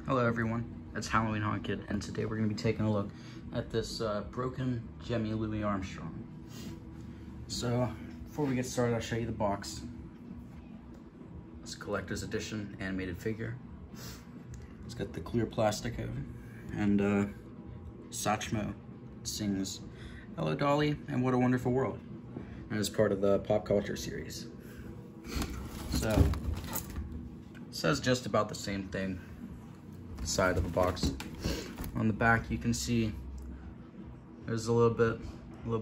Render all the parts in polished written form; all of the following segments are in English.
Hello everyone, it's Halloween Haunt Kid, and today we're going to be taking a look at this broken Jemmy Louis Armstrong. So, before we get started, I'll show you the box. It's a collector's edition animated figure. It's got the clear plastic over, and Satchmo sings Hello Dolly and What a Wonderful World, and it's part of the pop culture series. So, it says just about the same thing. Side of the box. On the back you can see there's a little bit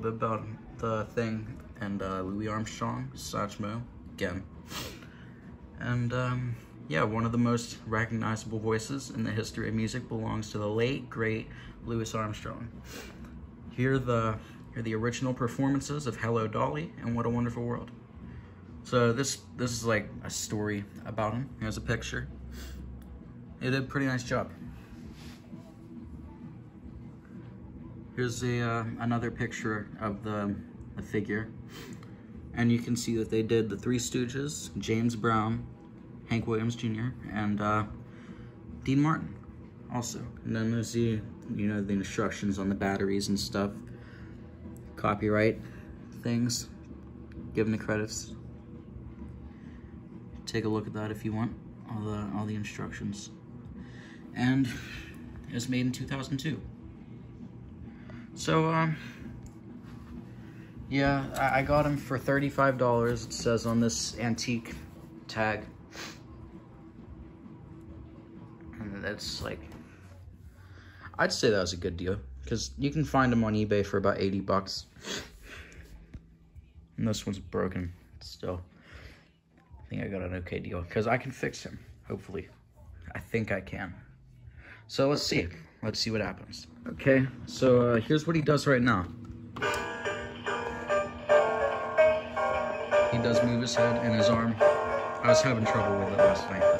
about the thing and Louis Armstrong, Satchmo again, and yeah, one of the most recognizable voices in the history of music belongs to the late great Louis Armstrong. Here are the original performances of Hello Dolly and What a Wonderful World. So this is like a story about him. Here's a picture. It did a pretty nice job. Here's another picture of the figure. And you can see that they did the Three Stooges, James Brown, Hank Williams Jr., and Dean Martin also. And then there's the instructions on the batteries and stuff. Copyright things, given the credits. Take a look at that if you want, all the instructions. And it was made in 2002. So, yeah, I got him for $35, it says on this antique tag. And that's like, I'd say that was a good deal, because you can find them on eBay for about 80 bucks. And this one's broken still. I think I got an okay deal, because I can fix him, hopefully. I think I can. So let's see what happens. Okay, so here's what he does right now. He does move his head and his arm. I was having trouble with it last night though.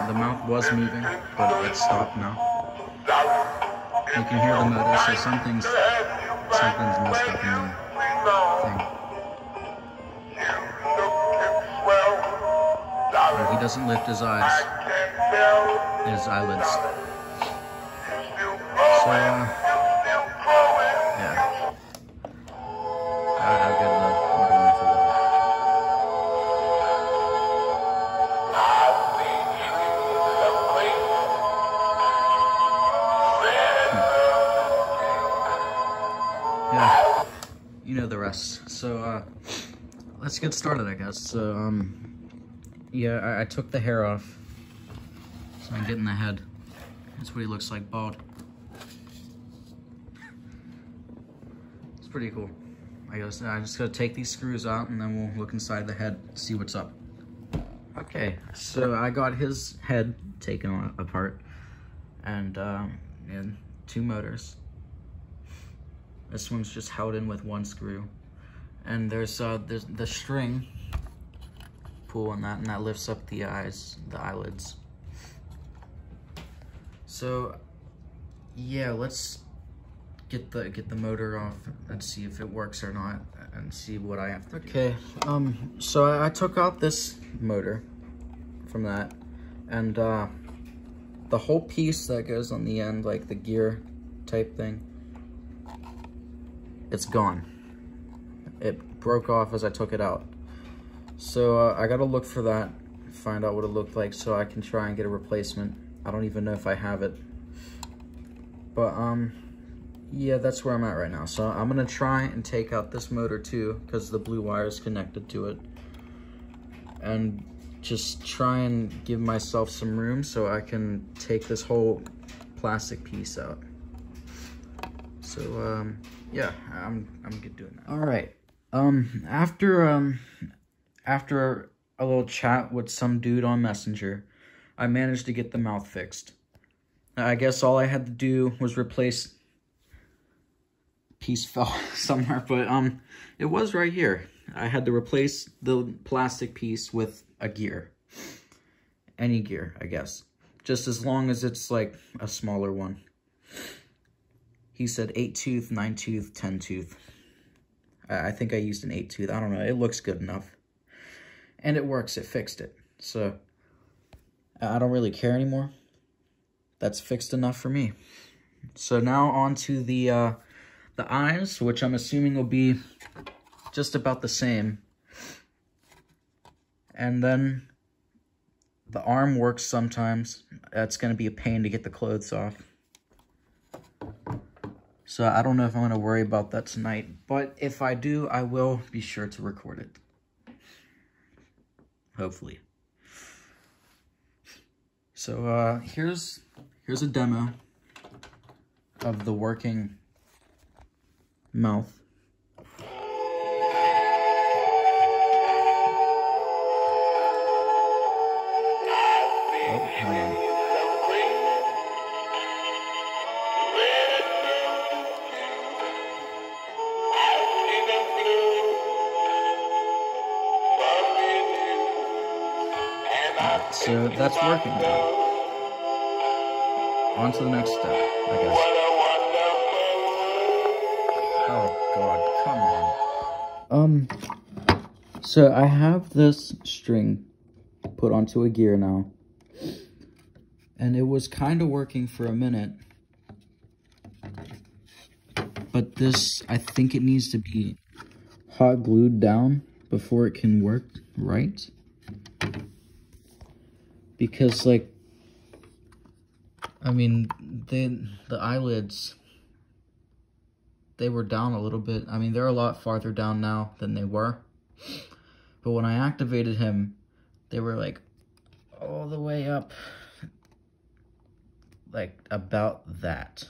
The mouth was moving, but it stopped now. You can hear the motor, so something's messed up in the thing. He doesn't lift his eyelids. So, yeah. I've got the wonderful world. Yeah, you know the rest. So, let's get started, I guess. So, yeah, I took the hair off, so I'm getting the head. That's what he looks like, bald. It's pretty cool. I guess I just gotta take these screws out, and then we'll look inside the head, see what's up. Okay, so I got his head taken apart, and two motors. This one's just held in with one screw, and there's the string pull on that, and that lifts up the eyelids. So yeah, let's get the motor off and see if it works or not, and see what I have to do. Okay, so I took out this motor from that, and the whole piece that goes on the end, like the gear type thing, it's gone. It broke off as I took it out. So I gotta look for that, find out what it looked like, so I can try and get a replacement. I don't even know if I have it. But yeah, that's where I'm at right now. So I'm gonna try and take out this motor too, because the blue wire is connected to it. And just try and give myself some room so I can take this whole plastic piece out. So yeah, I'm good doing that. All right, after a little chat with some dude on Messenger, I managed to get the mouth fixed. I guess all I had to do was replace... Piece fell somewhere, but it was right here. I had to replace the plastic piece with a gear. Any gear, I guess. Just as long as it's like a smaller one. He said 8 tooth, 9 tooth, 10 tooth. I think I used an 8 tooth. I don't know. It looks good enough. And it works. It fixed it. So I don't really care anymore. That's fixed enough for me. So now on to the eyes, which I'm assuming will be just about the same. And then the arm works sometimes. That's going to be a pain to get the clothes off. So I don't know if I'm going to worry about that tonight. But if I do, I will be sure to record it. Hopefully. So here's a demo of the working mouth. So that's working now. On to the next step, I guess. Oh God, come on. So I have this string put onto a gear now. And it was kind of working for a minute. But this, I think it needs to be hot glued down before it can work right. Because, like, I mean, the eyelids, they were down a little bit. I mean, they're a lot farther down now than they were. But when I activated him, they were, like, all the way up. Like, about that.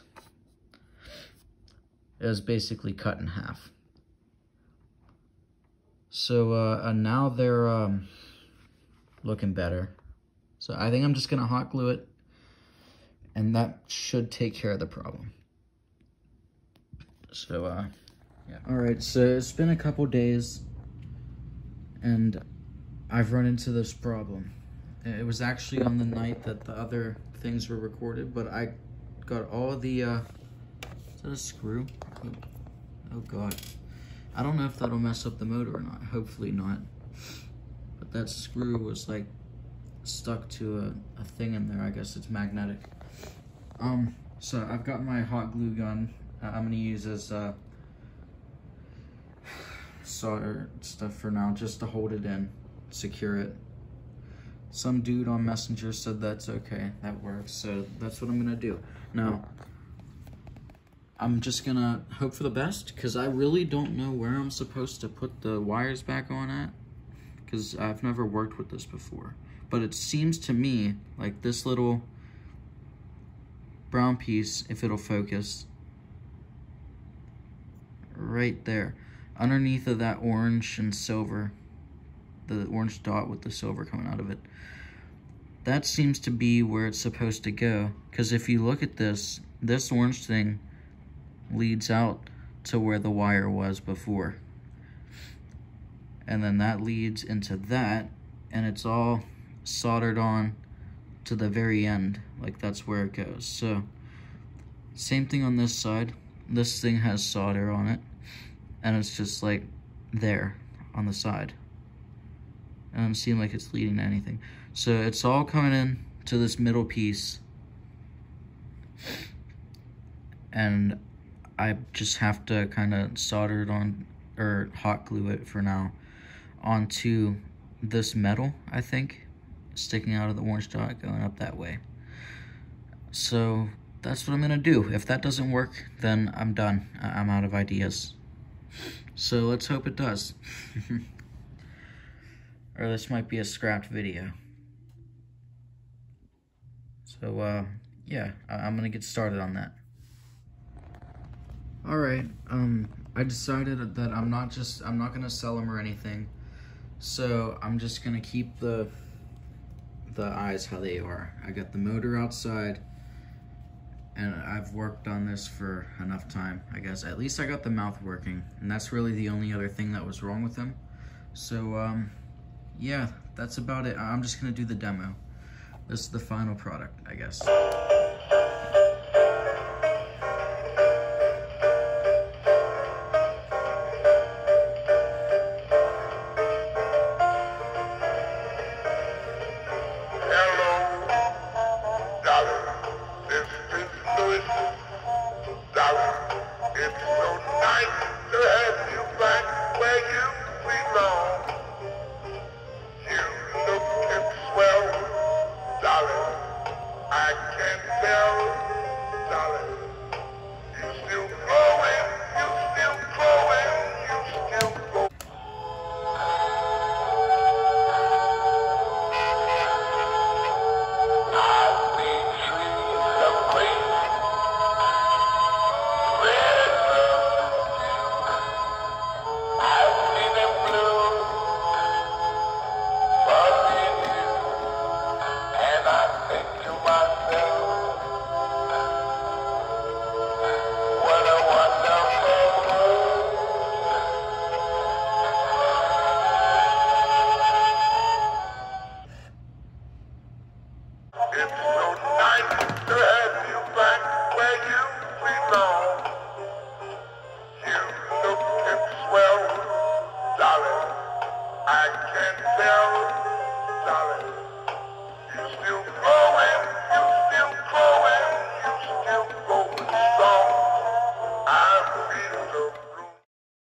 It was basically cut in half. So, now they're, looking better. So I think I'm just gonna hot glue it, and that should take care of the problem. So, yeah. All right, so it's been a couple days, and I've run into this problem. It was actually on the night that the other things were recorded, but I got all the, is that a screw? Oh God. I don't know if that'll mess up the motor or not. Hopefully not. But that screw was like stuck to a thing in there. I guess it's magnetic. So I've got my hot glue gun. I'm gonna use as solder stuff for now, just to hold it in, secure it. Some dude on Messenger said that's okay, that works, so that's what I'm gonna do. Now, I'm just gonna hope for the best, because I really don't know where I'm supposed to put the wires back on at, because I've never worked with this before. But it seems to me like this little brown piece, if it'll focus, right there, underneath of that orange and silver, the orange dot with the silver coming out of it, that seems to be where it's supposed to go. Because if you look at this orange thing leads out to where the wire was before. And then that leads into that, and it's all soldered on to the very end, like that's where it goes. So same thing on this side. This thing has solder on it, and it's just like there on the side. It doesn't seem like it's leading to anything. So it's all coming in to this middle piece, and I just have to kind of solder it on, or hot glue it for now, onto this metal, I think, sticking out of the orange dot going up that way. So that's what I'm gonna do. If that doesn't work, then I'm done. I'm out of ideas. So let's hope it does. Or this might be a scrapped video. So yeah, I'm gonna get started on that. Alright, I decided that I'm not gonna sell them or anything. So I'm just gonna keep the eyes how they are. I got the motor outside, and I've worked on this for enough time, I guess. At least I got the mouth working, and that's really the only other thing that was wrong with them. So yeah, that's about it. I'm just gonna do the demo. This is the final product, I guess.